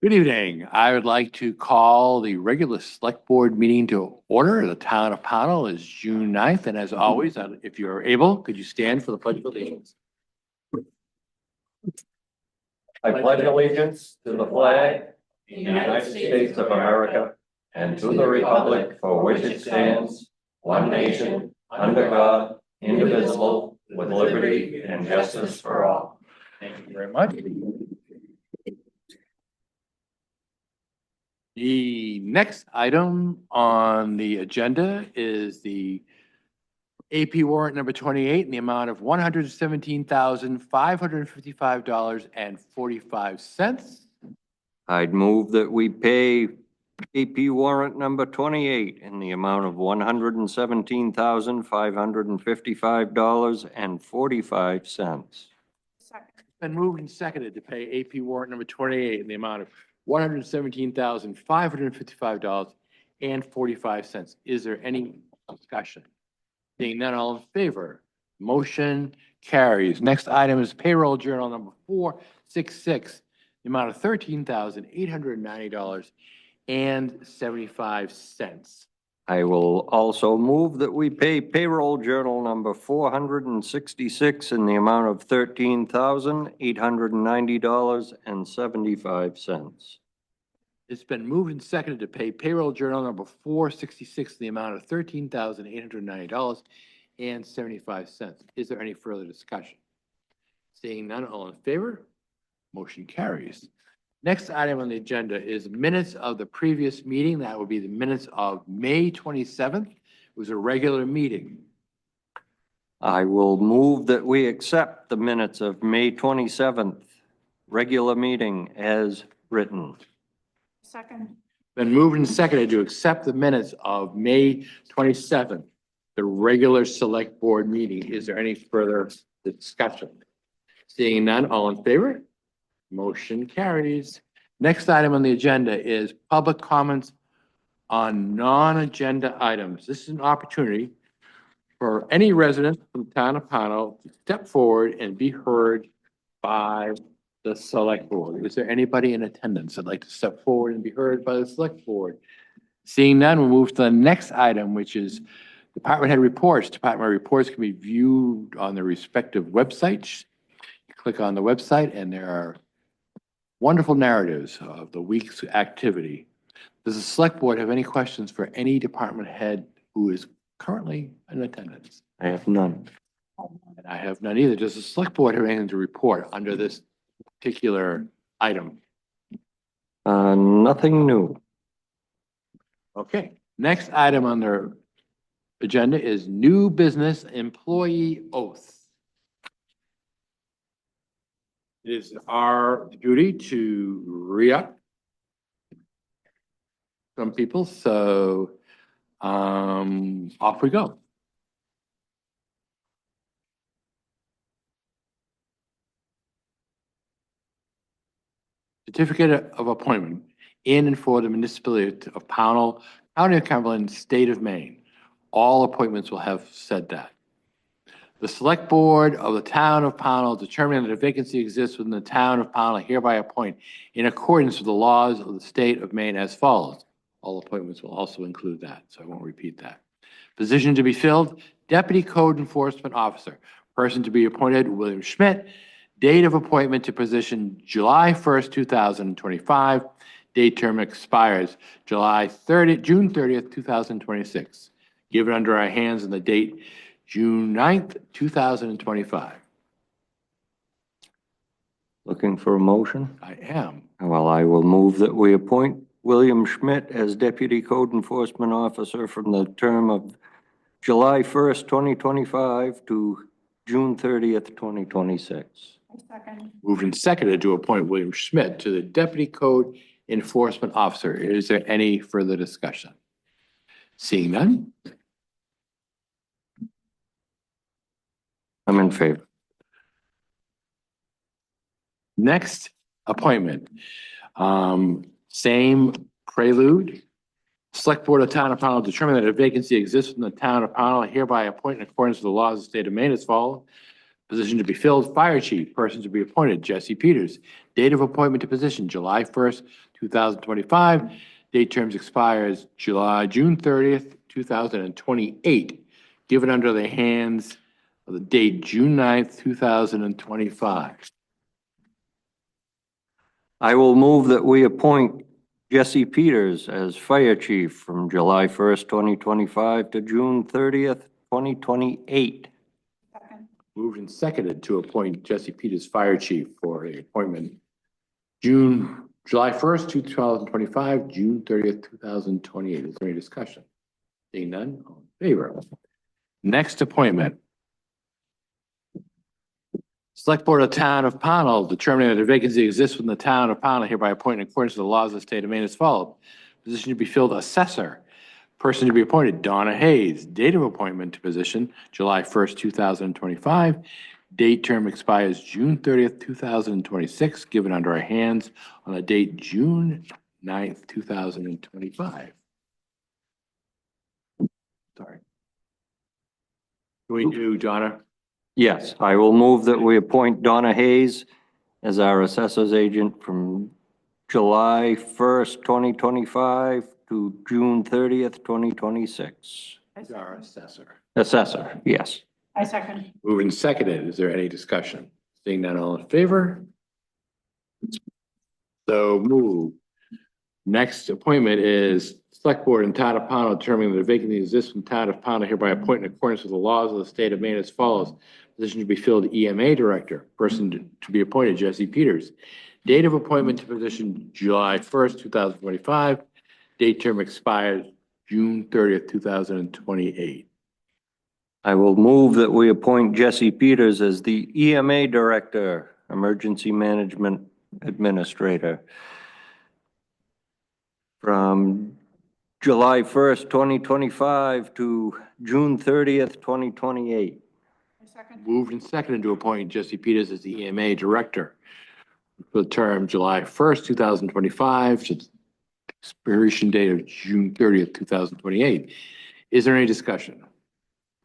Good evening. I would like to call the regular select board meeting to order. The town of Pownell is June 9th, and as always, if you are able, could you stand for the pledge of allegiance? I pledge allegiance to the flag of the United States of America and to the republic for which it stands, one nation, under God, indivisible, with liberty and justice for all. Thank you very much. The next item on the agenda is the AP warrant number 28 in the amount of $117,555.45. I'd move that we pay AP warrant number 28 in the amount of $117,555.45. Been moved and seconded to pay AP warrant number 28 in the amount of $117,555.45. Is there any discussion? Seeing none, all in favor? Motion carries. Next item is payroll journal number 466, the amount of $13,890.75. I will also move that we pay payroll journal number 466 in the amount of $13,890.75. It's been moved and seconded to pay payroll journal number 466 in the amount of $13,890.75. Is there any further discussion? Seeing none, all in favor? Motion carries. Next item on the agenda is minutes of the previous meeting. That would be the minutes of May 27th. It was a regular meeting. I will move that we accept the minutes of May 27th, regular meeting as written. Second. Been moved and seconded to accept the minutes of May 27th, the regular select board meeting. Is there any further discussion? Seeing none, all in favor? Motion carries. Next item on the agenda is public comments on non-agenda items. This is an opportunity for any resident from the town of Pownell to step forward and be heard by the select board. Is there anybody in attendance that'd like to step forward and be heard by the select board? Seeing none, we'll move to the next item, which is department head reports. Department reports can be viewed on the respective websites. You click on the website and there are wonderful narratives of the week's activity. Does the select board have any questions for any department head who is currently in attendance? I have none. And I have none either. Does the select board have anything to report under this particular item? Nothing new. Okay, next item on their agenda is new business employee oath. It is our duty to re-up some people, so off we go. Certificate of appointment in and for the municipality of Pownell, County of Cumberland, State of Maine. All appointments will have said that. The select board of the town of Pownell, determining that a vacancy exists within the town of Pownell, hereby appoint in accordance with the laws of the state of Maine as follows. All appointments will also include that, so I won't repeat that. Position to be filled, Deputy Code Enforcement Officer. Person to be appointed, William Schmidt. Date of appointment to position, July 1st, 2025. Date term expires June 30th, 2026. Given under our hands on the date June 9th, 2025. Looking for a motion? I am. Well, I will move that we appoint William Schmidt as Deputy Code Enforcement Officer from the term of July 1st, 2025 to June 30th, 2026. Second. Moved and seconded to appoint William Schmidt to the Deputy Code Enforcement Officer. Is there any further discussion? Seeing none? I'm in favor. Next appointment. Same prelude. Select Board of Town of Pownell determine that a vacancy exists in the town of Pownell, hereby appoint in accordance with the laws of the state of Maine as follows. Position to be filled, Fire Chief. Person to be appointed, Jesse Peters. Date of appointment to position, July 1st, 2025. Date terms expires June 30th, 2028. Given under the hands of the date June 9th, 2025. I will move that we appoint Jesse Peters as Fire Chief from July 1st, 2025 to June 30th, 2028. Second. Moved and seconded to appoint Jesse Peters, Fire Chief, for a appointment July 1st, 2025, June 30th, 2028. Is there any discussion? Seeing none, all in favor? Next appointment. Select Board of Town of Pownell, determining that a vacancy exists within the Town of Pownell, hereby appointing in accordance with the laws of the state of Maine as follows. Position to be filled, Assessor. Person to be appointed, Donna Hayes. Date of appointment to position, July 1st, 2025. Date term expires June 30th, 2026, given under our hands on the date June 9th, 2025. Sorry. Do we do Donna? Yes, I will move that we appoint Donna Hayes as our assessor's agent from July 1st, 2025 to June 30th, 2026. Is our assessor. Assessor, yes. I second. Moved and seconded. Is there any discussion? Seeing none, all in favor? So move. Next appointment is Select Board in Town of Pownell, determining that a vacancy exists in Town of Pownell, hereby appoint in accordance with the laws of the state of Maine as follows. Position to be filled, EMA Director. Person to be appointed, Jesse Peters. Date of appointment to position, July 1st, 2025. Date term expires June 30th, 2028. I will move that we appoint Jesse Peters as the EMA Director, Emergency Management Administrator, from July 1st, 2025 to June 30th, 2028. I second. Moved and seconded to appoint Jesse Peters as the EMA Director for the term July 1st, 2025 to the expiration date of June 30th, 2028. Is there any discussion?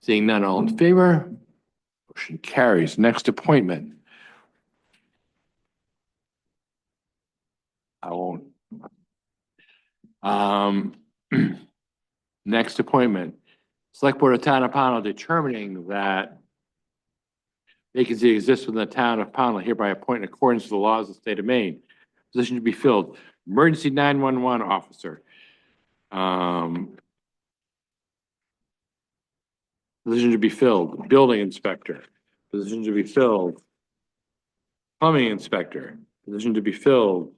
Seeing none, all in favor? Motion carries. Next appointment. I won't. Next appointment. Select Board of Town of Pownell determining that vacancy exists within the Town of Pownell, hereby appoint in accordance with the laws of the state of Maine. Position to be filled, Emergency 911 Officer. Position to be filled, Building Inspector. Position to be filled, Plumbing Inspector. Position to be filled,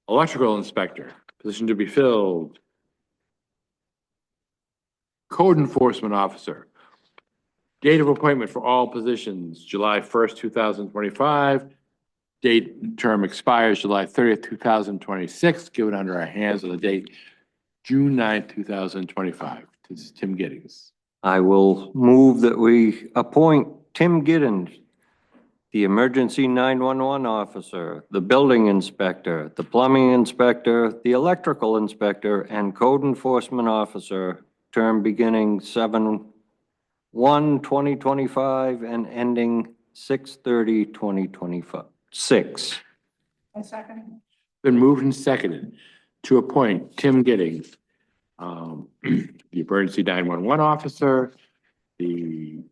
Electrical Inspector. Position to be filled, Code Enforcement Officer. Date of appointment for all positions, July 1st, 2025. Date term expires July 30th, 2026, given under our hands on the date June 9th, 2025. This is Tim Giddings. I will move that we appoint Tim Giddens, the Emergency 911 Officer, the Building Inspector, the Plumbing Inspector, the Electrical Inspector, and Code Enforcement Officer, term beginning 7/1/2025 and ending 6/30/2026. I second. Been moved and seconded to appoint Tim Giddings, the Emergency 911 Officer, the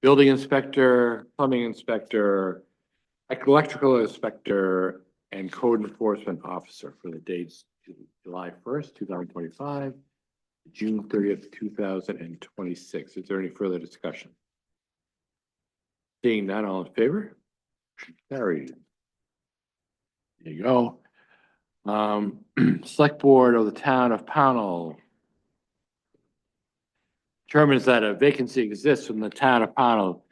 Building Inspector, Plumbing Inspector, Electrical Inspector, and Code Enforcement Officer for the dates July 1st, 2025, June 30th, 2026. Is there any further discussion? Seeing none, all in favor? Carried. There you go. Select Board of the Town of Pownell determines that a vacancy exists in the Town of Pownell,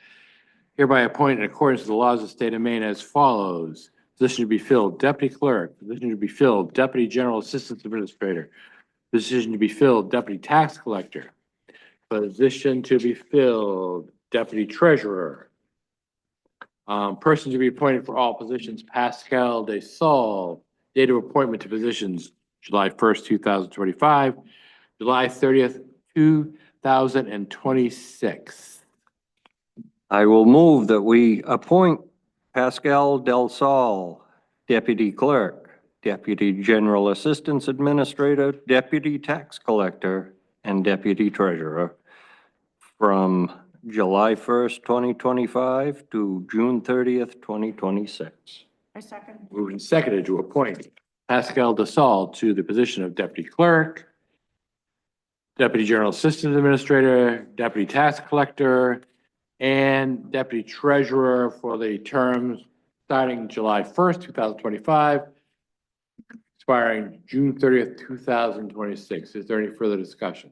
hereby appoint in accordance with the laws of the state of Maine as follows. Position to be filled, Deputy Clerk. Position to be filled, Deputy General Assistant Administrator. Position to be filled, Deputy Tax Collector. Position to be filled, Deputy Treasurer. Person to be appointed for all positions, Pascal De Sol. Date of appointment to positions, July 1st, 2025, July 30th, 2026. I will move that we appoint Pascal Del Sol, Deputy Clerk, Deputy General Assistance Administrator, Deputy Tax Collector, and Deputy Treasurer from July 1st, 2025 to June 30th, 2026. I second. Moved and seconded to appoint Pascal DeSalle to the position of Deputy Clerk, Deputy General Assistant Administrator, Deputy Tax Collector, and Deputy Treasurer for the terms starting July 1st, 2025, expiring June 30th, 2026. Is there any further discussion?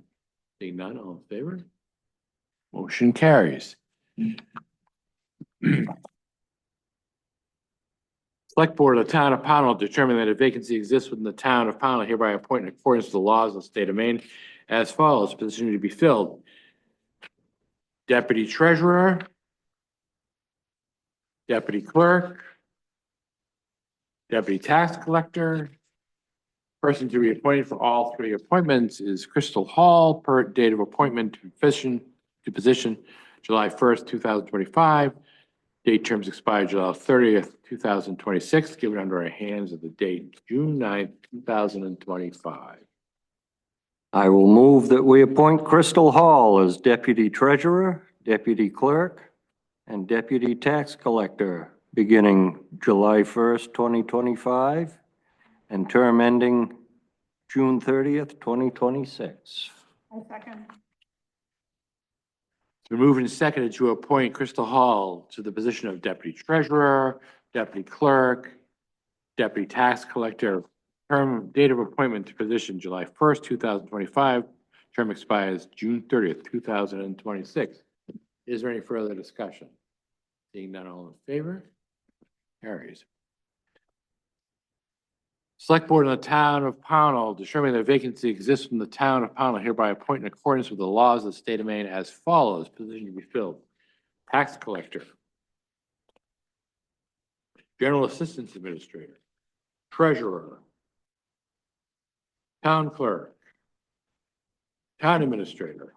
Seeing none, all in favor? Motion carries. Select Board of the Town of Pownell determine that a vacancy exists within the Town of Pownell, hereby appoint in accordance with the laws of the state of Maine as follows. Position to be filled: Deputy Treasurer, Deputy Clerk, Deputy Tax Collector. Person to be appointed for all three appointments is Crystal Hall, per date of appointment to position July 1st, 2025. Date terms expire July 30th, 2026, given under our hands of the date June 9th, 2025. I will move that we appoint Crystal Hall as Deputy Treasurer, Deputy Clerk, and Deputy Tax Collector beginning July 1st, 2025, and term ending June 30th, 2026. I second. It's been moved and seconded to appoint Crystal Hall to the position of Deputy Treasurer, Deputy Clerk, Deputy Tax Collector. Term date of appointment to position July 1st, 2025. Term expires June 30th, 2026. Is there any further discussion? Seeing none, all in favor? Carries. Select Board in the Town of Pownell determining that a vacancy exists in the Town of Pownell, hereby appoint in accordance with the laws of the state of Maine as follows. Position to be filled: Tax Collector, General Assistance Administrator, Treasurer, Town Clerk, Town Administrator.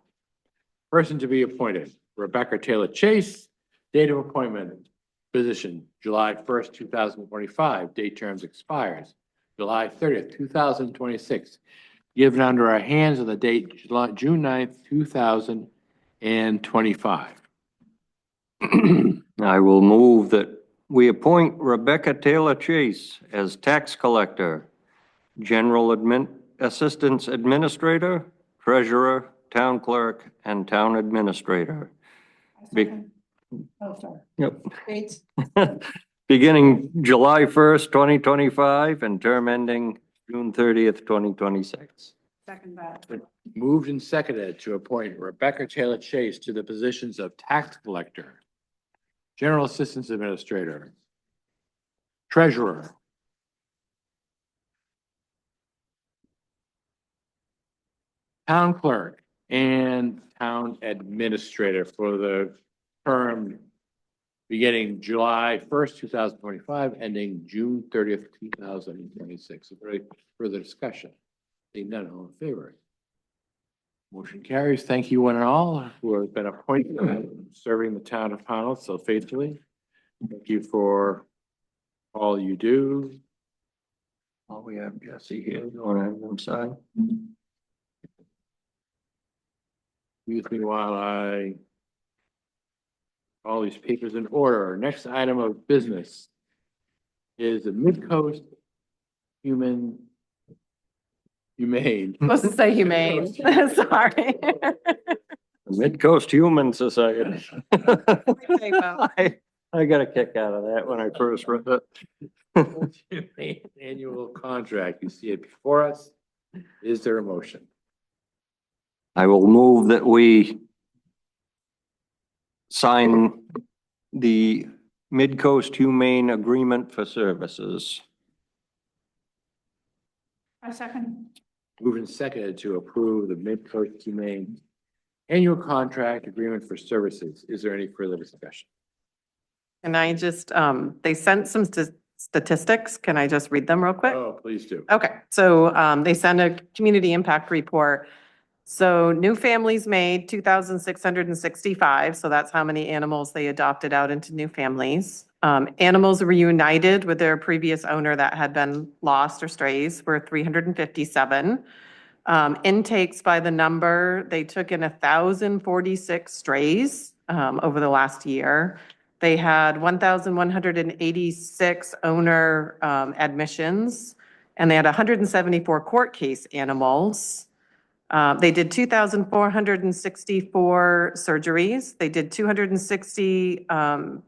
Person to be appointed: Rebecca Taylor Chase. Date of appointment: position July 1st, 2025. Date terms expires July 30th, 2026. Given under our hands on the date June 9th, 2025. I will move that we appoint Rebecca Taylor Chase as Tax Collector, General Assistance Administrator, Treasurer, Town Clerk, and Town Administrator. I Big- second. Oh, sorry. Yep. Bates. Beginning July 1st, 2025, and term ending June 30th, 2026. Second that. Moved and seconded to appoint Rebecca Taylor Chase to the positions of Tax Collector, General Assistance Administrator, Treasurer, Town Clerk, and Town Administrator for the term beginning July 1st, 2025, ending June 30th, 2026. Is there any further discussion? Seeing none, all in favor? Motion carries. Thank you one and all who have been appointed and serving the Town of Pownell so faithfully. Thank you for all you do. Oh, we have Jesse here. You want to have them sign? Excuse me while I all these papers in order. Next item of business is the Midcoast Humane. Supposed to say humane, sorry. Mid-Coast Human Society. Typo. I got a kick out of that when I first read it. Annual contract. You see it before us. Is there a motion? I will move that we sign the Mid-Coast Humane Agreement for Services. I second. Moved and seconded to approve the Midcoast Humane Annual Contract Agreement for Services. Is there any further discussion? And I just, they sent some statistics. Can I just read them real quick? Oh, please do. Okay, so they send a community impact report. So new families made 2,665, so that's how many animals they adopted out into new families. Animals reunited with their previous owner that had been lost or strays were 357. Intakes by the number, they took in 1,046 strays over the last year. They had 1,186 owner admissions, and they had 174 court case animals. They did 2,464 surgeries. They did 260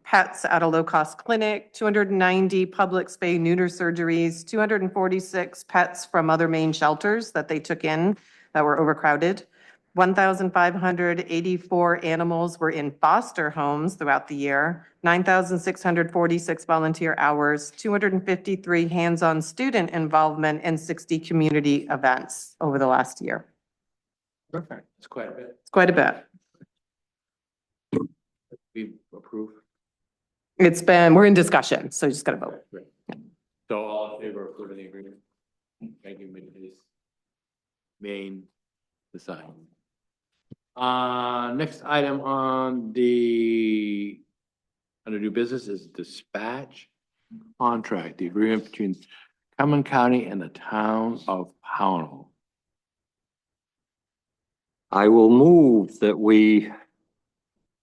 pets at a low-cost clinic, 290 public spay neuter surgeries, 246 pets from other main shelters that they took in that were overcrowded. 1,584 animals were in foster homes throughout the year, 9,646 volunteer hours, 253 hands-on student involvement, and 60 community events over the last year. Perfect. It's quite a bit. It's quite a bit. We approve. We're in discussion, so you just gotta vote. Great. So all in favor of approving the agreement? Thank you, Ms. Maine, the sign. Next item on the, under new business is dispatch contract, the agreement between Cumberland County and the town of Pownell. I will move that we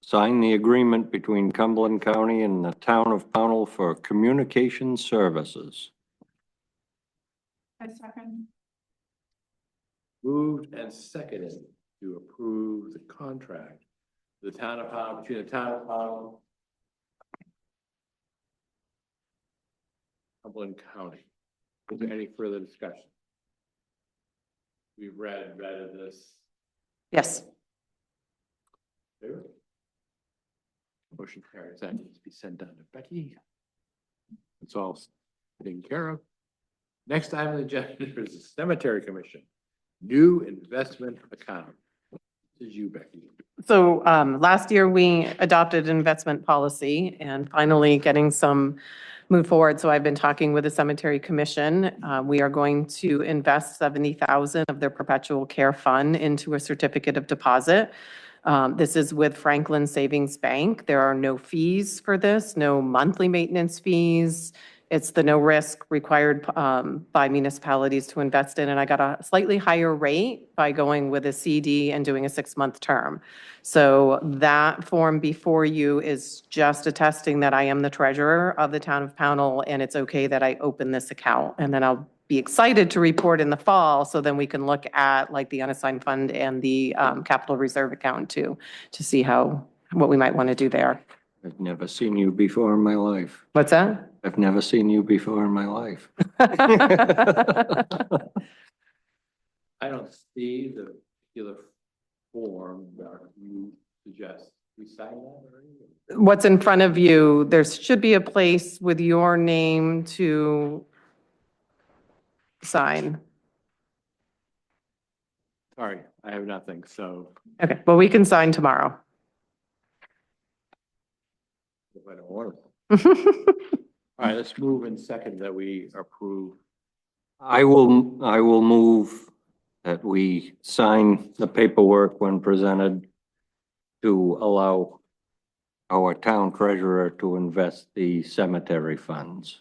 sign the agreement between Cumberland County and the town of Pownell for communication services. I second. Moved and seconded to approve the contract, the town of Pownell, between the town of Pownell, Cumberland County. Is there any further discussion? We've read this. Yes. Motion carries. That needs to be sent down to Becky. It's all taken care of. Next item on the agenda is the Cemetery Commission, new investment account. This is you, Becky. So last year, we adopted an investment policy and finally getting some move forward. So I've been talking with the Cemetery Commission. We are going to invest 70,000 of their perpetual care fund into a certificate of deposit. This is with Franklin Savings Bank. There are no fees for this, no monthly maintenance fees. It's the no risk required by municipalities to invest in. And I got a slightly higher rate by going with a CD and doing a 6-month term. So that form before you is just attesting that I am the treasurer of the town of Pownell and it's okay that I open this account. And then I'll be excited to report in the fall. So then we can look at like the unassigned fund and the capital reserve account too, to see what we might want to do there. I've never seen you before in my life. What's that? I've never seen you before in my life. I don't see the particular form that you suggest. We sign that already? What's in front of you, there should be a place with your name to sign. Sorry, I have nothing, so Okay, well, we can sign tomorrow. if I don't want to. All right, let's move in second that we approve. I will move that we sign the paperwork when presented to allow our town treasurer to invest the cemetery funds.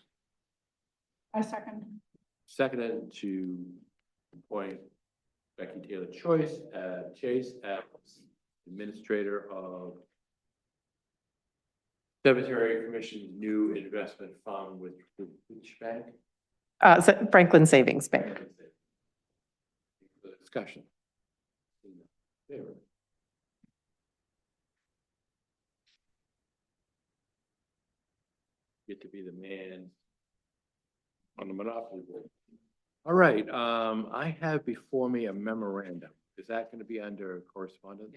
I second. Seconded to appoint Becky Taylor Chase as administrator of Cemetery Commission's new investment fund with which bank? Franklin Savings Bank. Discussion. Favor. Get to be the man on the monopoly board. All right, I have before me a memorandum. Is that going to be under correspondence?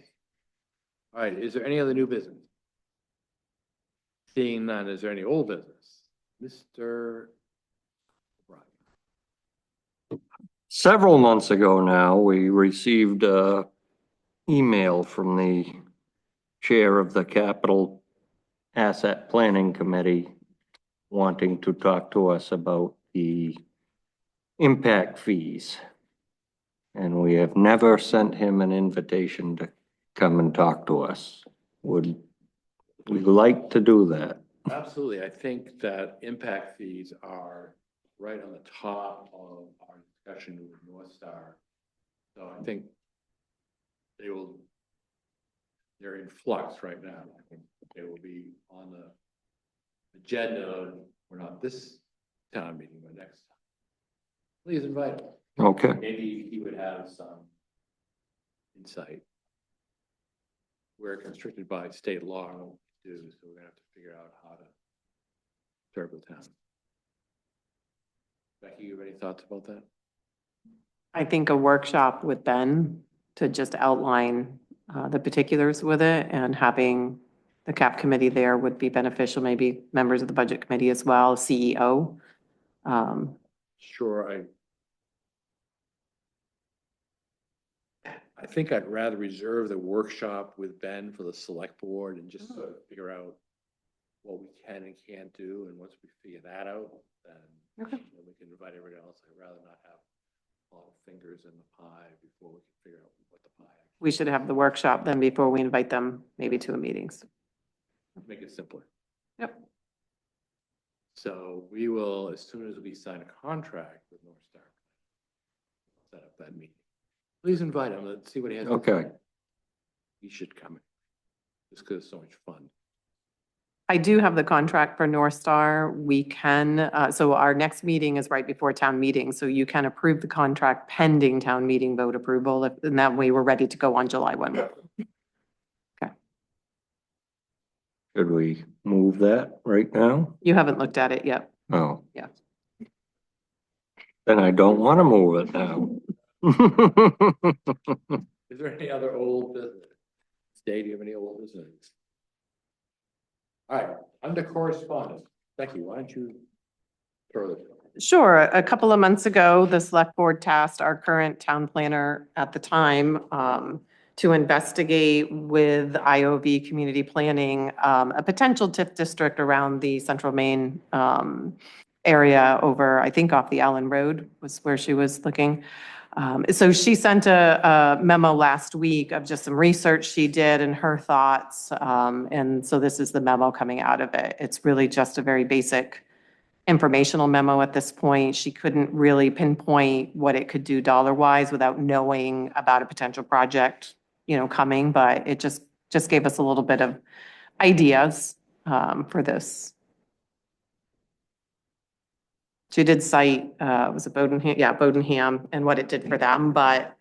All right, is there any other new business? Seeing none, is there any old business? Mr. O'Brien. Several months ago now, we received a email from the chair of the Capital Asset Planning Committee wanting to talk to us about the impact fees. And we have never sent him an invitation to come and talk to us. Would we like to do that? Absolutely. I think that impact fees are right on the top of our discussion with North Star. So I think they're in flux right now. I think they will be on the agenda, we're not this town meeting, but next. Please invite him. Okay, Maybe he would have some insight. We're constricted by state law on what we do, so we're gonna have to figure out how to serve the town. Becky, you have any thoughts about that? I think a workshop with Ben to just outline the particulars with it, and having the CAP committee there would be beneficial, maybe members of the budget committee as well, CEO. Sure, I think I'd rather reserve the workshop with Ben for the select board and just sort of figure out what we can and can't do, and once we figure that out, then Okay. then we can invite everyone else. I'd rather not have a lot of fingers in the pie before we can figure out what the pie, We should have the workshop then before we invite them maybe to a meetings. make it simpler. Yep. So we will, as soon as we sign a contract with North Star, set up that meeting. Please invite him, let's see what he has. to okay. say. He should come in, just because it's so much fun. I do have the contract for North Star. We can, so our next meeting is right before town meeting, so you can approve the contract pending town meeting vote approval, and that way we're ready to go on July 1. Should we move that right now? You haven't looked at it yet. Oh. Yeah. Then I don't want to move it now. Is there any other old business? Dave, do you have any old business? All right, under correspondence, Becky, why don't you throw this? Sure. A couple of months ago, the select board tasked our current town planner at the time to investigate with IOV Community Planning a potential TIF district around the Central Maine area over, I think off the Allen Road was where she was looking. So she sent a memo last week of just some research she did and her thoughts. And so this is the memo coming out of it. It's really just a very basic informational memo at this point. She couldn't really pinpoint what it could do dollar-wise without knowing about a potential project, coming, but it just gave us a little bit of ideas for this. She did cite, was it Bodenham? Yeah, Bodenham and what it did for them, but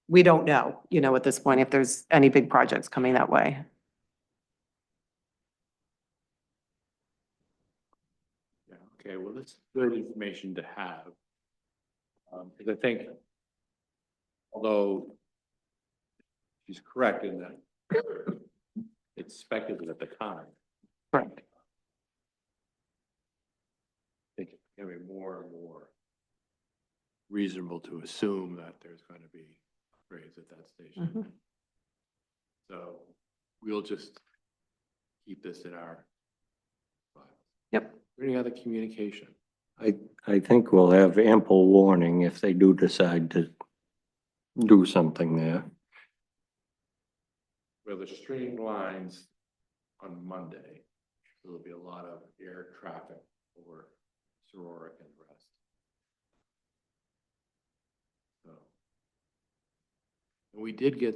we don't know, at this point, if there's any big projects coming that way. Yeah, okay, well, that's good information to have. Because I think, although she's correct in that it's speculative at the time, Correct. I think it's becoming more and more reasonable to assume that there's going to be upgrades at that station. Mhm. So we'll just keep this in our file. Yep. Any other communication? I think we'll have ample warning if they do decide to do something there. Well, the stream lines on Monday, there'll be a lot of air traffic over Sororic and the rest. So. And we did get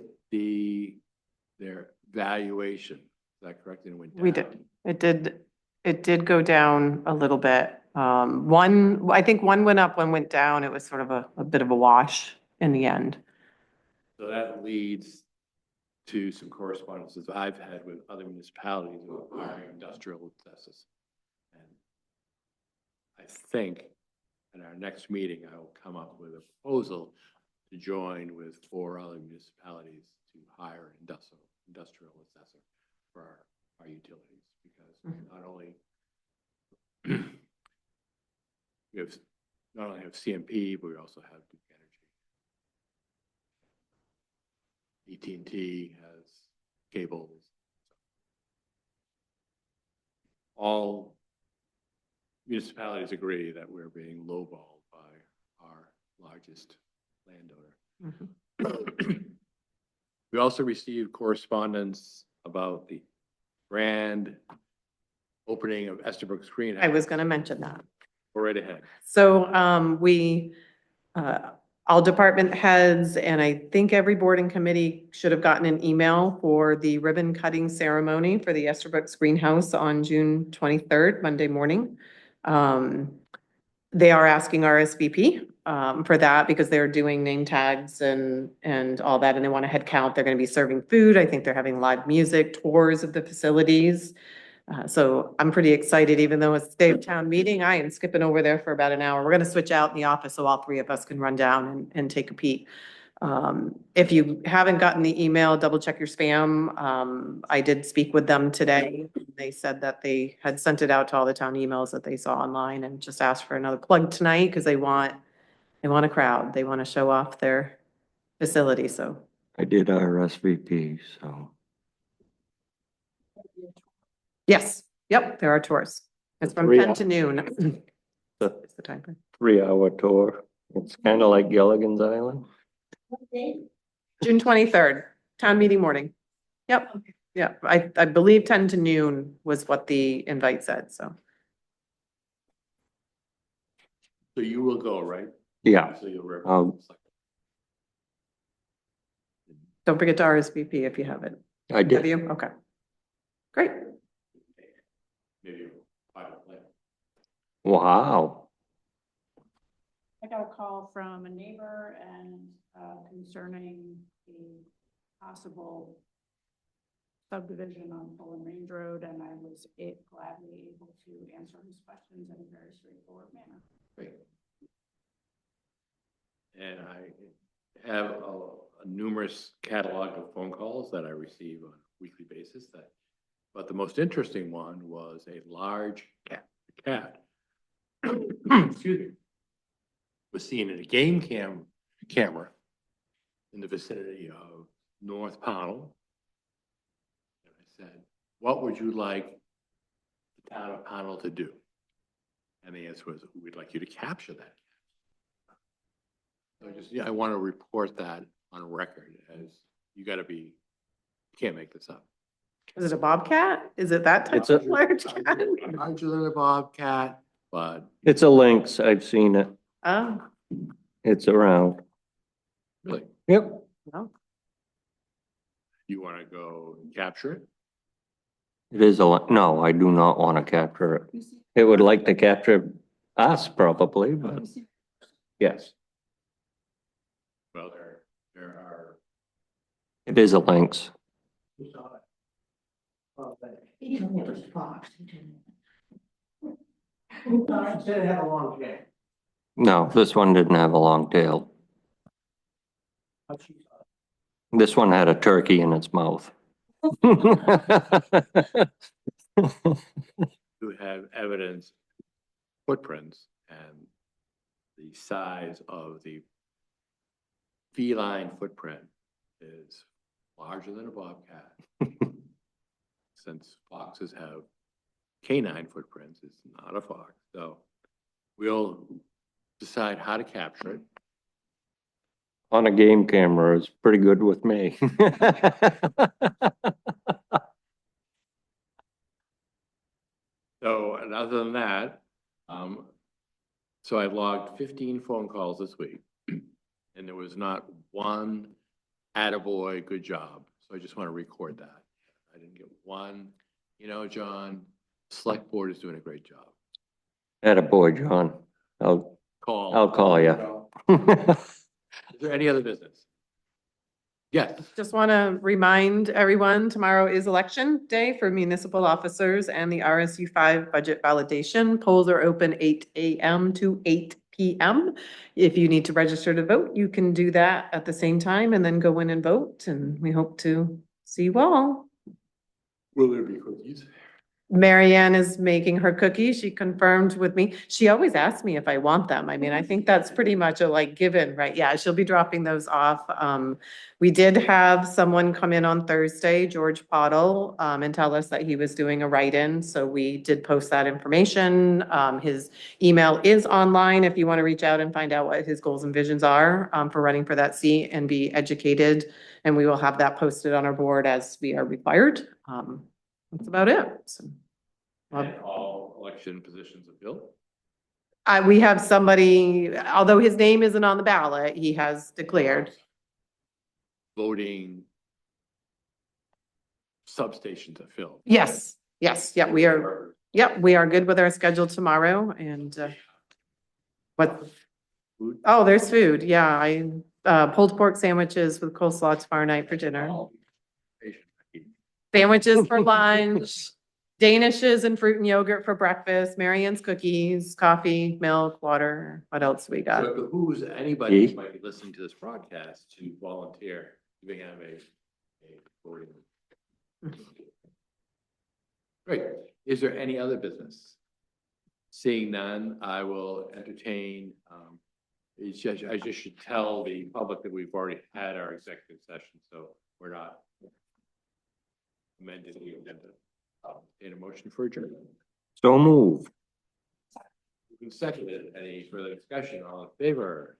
their valuation, is that correct? And it went down. We did. It did go down a little bit. I think one went up, one went down. It was sort of a bit of a wash in the end. So that leads to some correspondences I've had with other municipalities who are hiring industrial assessors. And I think at our next meeting, I will come up with a proposal to join with 4 other municipalities to hire an industrial assessor for our utilities, because not only we have not only have CMP, but we also have Duke Energy. AT&T has cables. All municipalities agree that we're being lowballed by our largest landowner. Mhm. We also received correspondence about the grand opening of Estabrook Screen. I was going to mention that. Go right ahead. So all department heads, and I think every board and committee should have gotten an email for the ribbon cutting ceremony for the Estabrook Greenhouse on June 23rd, Monday morning. They are asking RSVP for that because they're doing name tags and all that, and they want a head count. They're going to be serving food. I think they're having live music, tours of the facilities. So I'm pretty excited, even though it's day of town meeting, I am skipping over there for about an hour. We're gonna switch out in the office so all three of us can run down and take a peek. If you haven't gotten the email, double check your spam. I did speak with them today. They said that they had sent it out to all the town emails that they saw online and just asked for another plug tonight because they want a crowd. They want to show off their facility, so. I did RSVP, so. Yes, yep, there are tours. It's from 10 to noon. It's the time frame. 3-hour tour. It's kind of like Gilligan's Island. June 23rd, town meeting morning. Yep, yeah, I believe 10 to noon was what the invite said, so. So you will go, right? Yeah, So you'll represent. Um, Don't forget to RSVP if you haven't. I Have did. you? Okay. Great. Maybe pilot plan. Wow. I got a call from a neighbor and concerning the possible subdivision on Fulham Range Road, and I was gladly able to answer his questions in a very straightforward manner. Great. And I have a numerous catalog of phone calls that I receive on a weekly basis but the most interesting one was a large cat, excuse me, was seen in a game camera in the vicinity of North Pownell. And I said, what would you like the town of Pownell to do? And the answer was, we'd like you to capture that. So I want to report that on record as you can't make this up. Is it a bobcat? Is it that type It's a- of large cat? Larger than a bobcat, but It's a lynx. I've seen it. Oh, It's around. really, Yep. no. you want to go and capture it? It is no, I do not want to capture it. It would like to capture us probably, but yes, Well, there are. it is a lynx. He told me it was a fox. He told me. No, this one didn't have a long tail. This one had a turkey in its mouth. Who have evidence, footprints, and the size of the feline footprint is larger than a bobcat. Since foxes have canine footprints, it's not a fox, so we'll decide how to capture it. On a game camera is pretty good with me. So, and other than that, so I logged 15 phone calls this week, and there was not one attaboy, good job. So I just want to record that. I didn't get one, John, select board is doing a great job. Attaboy, John. I'll call you. Is there any other business? Yes. Just want to remind everyone, tomorrow is election day for municipal officers and the RSU 5 budget validation. Polls are open 8 a.m. to 8 p.m. If you need to register to vote, you can do that at the same time and then go in and vote. And we hope to see you all. Will there be cookies? Marianne is making her cookies. She confirmed with me. She always asks me if I want them. I mean, I think that's pretty much a like given, right? Yeah, she'll be dropping those off. We did have someone come in on Thursday, George Pottle, and tell us that he was doing a write-in. So we did post that information. His email is online if you want to reach out and find out what his goals and visions are, for running for that seat and be educated. And we will have that posted on our board as we are required. That's about it. So, And all election positions are filled? we have somebody, although his name isn't on the ballot, he has declared. Voting substations are filled. Yes, yes, yeah, we are, yep, we are good with our schedule tomorrow and, what? Food? Oh, there's food. Yeah, I, pulled pork sandwiches with coleslaw tomorrow night for dinner. Sandwiches for lunch, danishes and fruit and yogurt for breakfast, Marianne's cookies, coffee, milk, water. What else we got? So it behooves anybody who might be listening to this broadcast to volunteer, to become a voting. Great. Is there any other business? Seeing none, I will entertain, I just should tell the public that we've already had our executive session, so we're not amending the agenda. In a motion for adjournment. So move. Seconded. Any further discussion? All in favor?